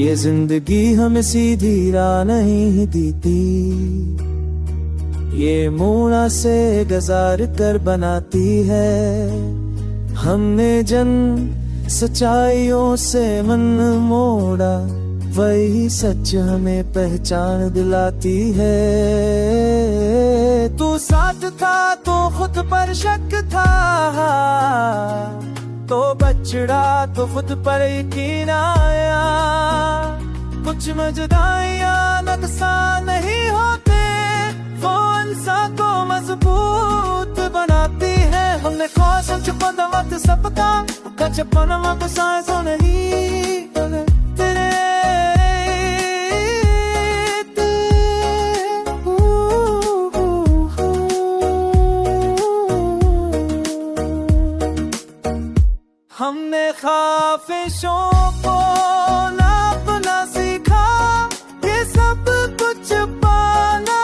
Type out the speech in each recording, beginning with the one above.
ये जिंदगी हमें सीधी राह नहीं देती, ये मोड़ा से गुजार कर बनाती है। हमने जन सच्चाइयों से मन मोड़ा, वही सच हमें पहचान दिलाती है। तू साथ था तो खुद पर शक था, तो बछड़ा तो खुद पर यकीन आया। कुछ मजदाइयाँ नुकसान नहीं होते, वो इंसान को मजबूत बनाती है। हमने ख्वाहिशों छुपा वक्त सबका कचपन वक्त सांस नहीं तेरे हमने ख्वाहिशों को नापना सीखा, ये सब कुछ पाना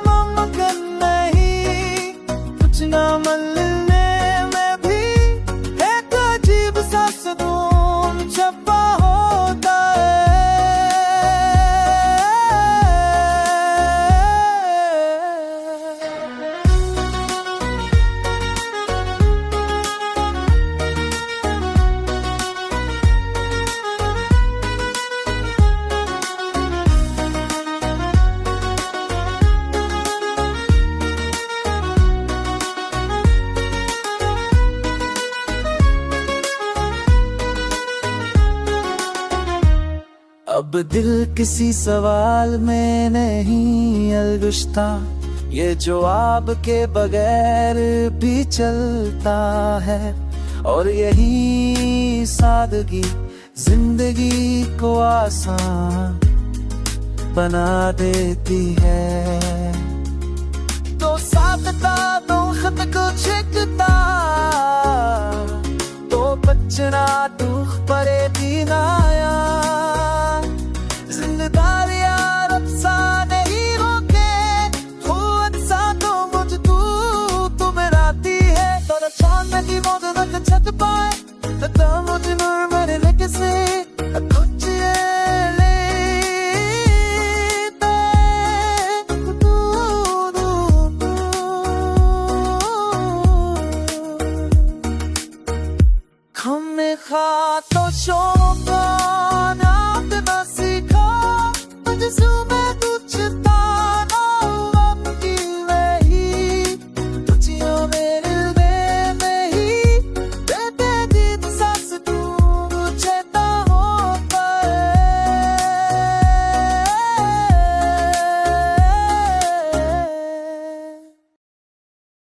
मुमकिन नहीं। कुछ ना मिलने में भी एक अजीब सा सुकून छपा होता है। अब दिल किसी सवाल में नहीं अलगुश्ता, ये जवाब के बगैर भी चलता है। और यही सादगी जिंदगी को आसान बना देती है। तो साथ था तो खुद को छिकता, तो बचना दुख परे दिन आया। जिंदादियाँ रब सा नहीं रोके, खुद सा तो मुझ तू मिलाती है। तो चांद की मौत तक छत पाए, तो मुझ नूर मेरे लेके से कुछ ये लेते हमने खा तो शौक